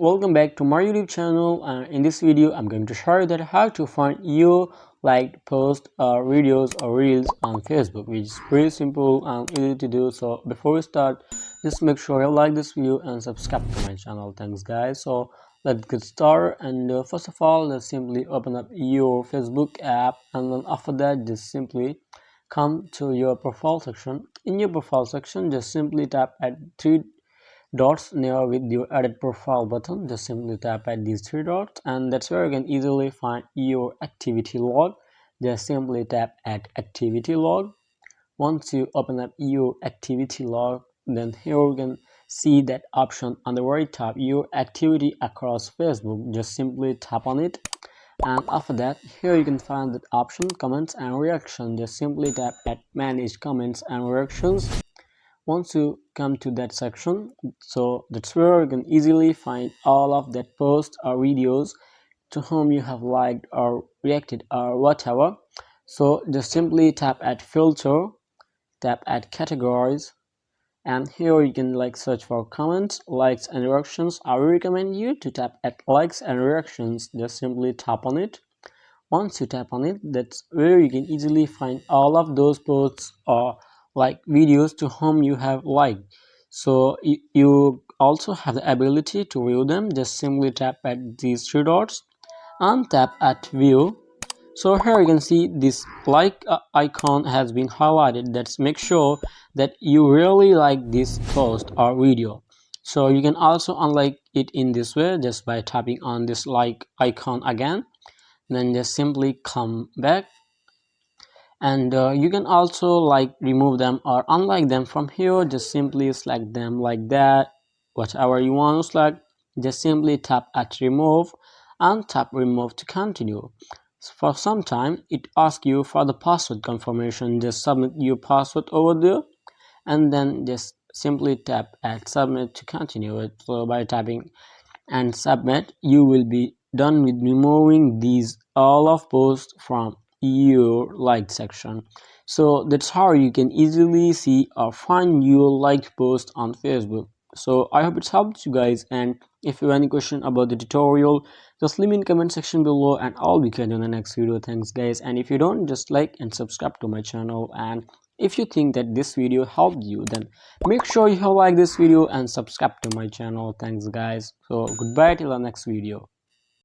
Welcome back to my YouTube channel. In this video I'm going to show you that how to find your liked posts or videos or reels on Facebook, which is pretty simple and easy to do. So before we start, just make sure you like this video and subscribe to my channel. Thanks guys. So let's get started. And first of all, let's simply open up your Facebook app, and then after that just simply come to your profile section. In your profile section, just simply tap at three dots near with your edit profile button. Just simply tap at these three dots, and that's where you can easily find your activity log. Just simply tap at activity log. Once you open up your activity log, then here you can see that option on the very top, your activity across Facebook. Just simply tap on it, and after that here you can find that option comments and reaction. Just simply tap at manage comments and reactions. Once you come to that section, so that's where you can easily find all of that posts or videos to whom you have liked or reacted or whatever. So just simply tap at filter, tap at categories, and here you can search for comments, likes and reactions. I recommend you to tap at likes and reactions. Just simply tap on it. Once you tap on it, that's where you can easily find all of those posts or videos to whom you have liked. So you also have the ability to view them. Just simply tap at these three dots and tap at view. So here you can see this icon has been highlighted. That's make sure that you really like this post or video. So you can also unlike it in this way, just by tapping on this like icon again. Then just simply come back, and you can also remove them or unlike them from here. Just simply select them like that, whatever you want to select. Just simply tap at remove and tap remove to continue. For some time it asks you for the password confirmation. Just submit your password over there, and then just simply tap at submit to continue it. So by tapping and submit, you will be done with removing these all of posts from your liked section. So that's how you can easily see or find your liked post on Facebook. So I hope it's helped you guys, and if you have any question about the tutorial, just leave me in comment section below and I'll be catching you in the next video. Thanks guys, and if you don't, just like and subscribe to my channel, and if you think that this video helped you, then make sure you like this video and subscribe to my channel. Thanks guys. So goodbye till the next video.